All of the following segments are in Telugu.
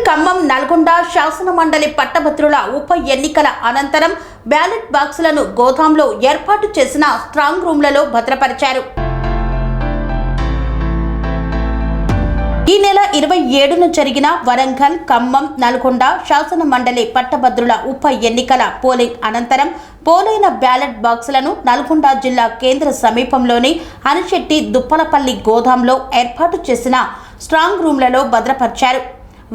ఖమ్మం నల్గొండ శాసన మండలి పట్టభద్రుల ఉప ఎన్నికల అనంతరం బ్యాలెట్ బాక్సులను గోదాంలో ఏర్పాటు చేసిన స్ట్రాంగ్ రూమ్లలో భద్రపరిచారు. ఈ నెల 27న జరిగిన వరంగల్, ఖమ్మం, నల్గొండ శాసన మండలి పట్టభద్రుల ఉప ఎన్నికల పోలింగ్ అనంతరం పోలైన బ్యాలెట్ బాక్సులను నల్గొండ జిల్లా కేంద్ర సమీపంలోని అనిశెట్టి దుప్పలపల్లి గోదాంలో ఏర్పాటు చేసిన స్ట్రాంగ్ రూమ్లలో భద్రపరిచారు.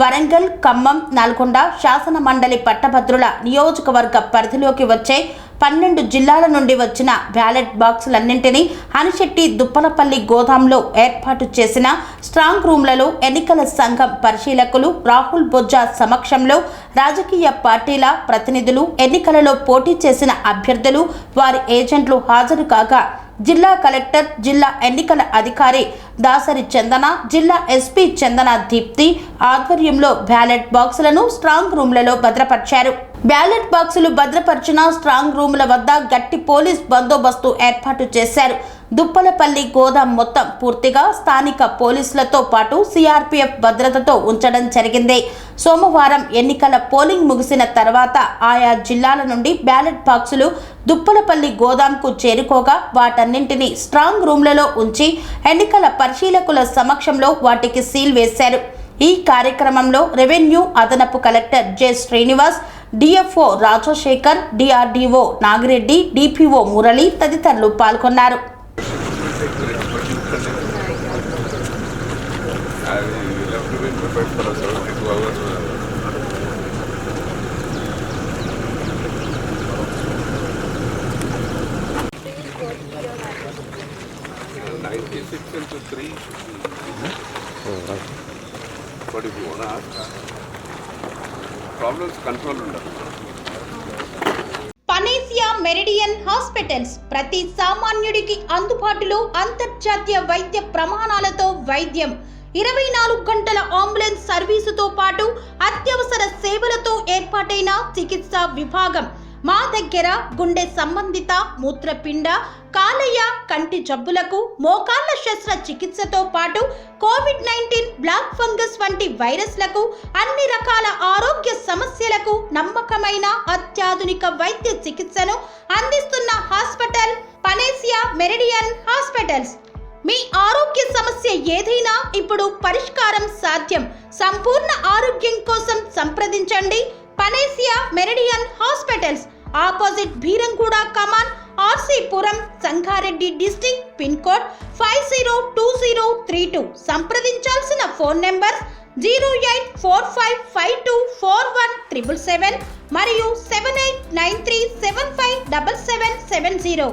వరంగల్, ఖమ్మం, నల్గొండ శాసన మండలి పట్టభద్రుల నియోజకవర్గ పరిధిలోకి వచ్చే 12 జిల్లాల నుండి వచ్చిన బ్యాలెట్ బాక్సులన్నింటినీ అనిశెట్టి దుప్పలపల్లి గోదాంలో ఏర్పాటు చేసిన స్ట్రాంగ్ రూమ్లలో ఎన్నికల సంఘం పరిశీలకులు రాహుల్ బొజ్జా సమక్షంలో రాజకీయ పార్టీల ప్రతినిధులు, ఎన్నికలలో పోటీ చేసిన అభ్యర్థులు, వారి ఏజెంట్లు హాజరు కాగా జిల్లా కలెక్టర్, జిల్లా ఎన్నికల అధికారి దాసరి చందన, జిల్లా ఎస్పీ చందన దీప్తి ఆధ్వర్యంలో బ్యాలెట్ బాక్సులను స్ట్రాంగ్ రూమ్లలో భద్రపరిచారు. బ్యాలెట్ బాక్సులు భద్రపరిచిన స్ట్రాంగ్ రూముల వద్ద గట్టి పోలీస్ బందోబస్తు ఏర్పాటు చేశారు. దుప్పలపల్లి గోదాం మొత్తం పూర్తిగా స్థానిక పోలీసులతో పాటు సిఆర్పీఎఫ్ భద్రతతో ఉంచడం జరిగింది. సోమవారం ఎన్నికల పోలింగ్ ముగిసిన తర్వాత ఆయా జిల్లాల నుండి బ్యాలెట్ బాక్సులు దుప్పలపల్లి గోదాంకు చేరుకోగా వాటన్నింటినీ స్ట్రాంగ్ రూమ్లలో ఉంచి ఎన్నికల పరిశీలకుల సమక్షంలో వాటికి సీల్ వేశారు. ఈ కార్యక్రమంలో రెవెన్యూ అదనపు collector J Srinivas, DFO Rajasekhar, DRDO Nagireddy, DPO Murali తదితరులు పాల్గొన్నారు. But if you want to ask, problems control ఉండదు. పనేసియా మెరిడియన్ హాస్పిటల్స్ ప్రతి సామాన్యుడికి అందుబాటులో అంతర్జాతీయ వైద్య ప్రమాణాలతో వైద్యం, 24 గంటల అంబులెన్స్ సర్వీసుతో పాటు అత్యవసర సేవలతో ఏర్పాటైన చికిత్సా విభాగం. మా దగ్గర గుండె సంబంధిత, మూత్రపిండ, కాలేయ, కంటి జబ్బులకు, మోకాళ్ల శస్త్రచికిత్సతో పాటు కోవిడ్-19, బ్లాక్ ఫంగస్ వంటి వైరస్లకు, అన్ని రకాల ఆరోగ్య సమస్యలకు నమ్మకమైన అత్యాధునిక వైద్య చికిత్సను అందిస్తున్న హాస్పిటల్ పనేసియా మెరిడియన్ హాస్పిటల్స్. మీ ఆరోగ్య సమస్య ఏదైనా ఇప్పుడు పరిష్కారం సాధ్యం. సంపూర్ణ ఆరోగ్యం కోసం సంప్రదించండి Panacea Meridian hospitals, opposite Bheeramguda Kaman, RC Puram, Sangareddy district, pin code 502032. సంప్రదించాల్సిన ఫోన్ నెంబర్ 0845524177 మరియు 7893757770.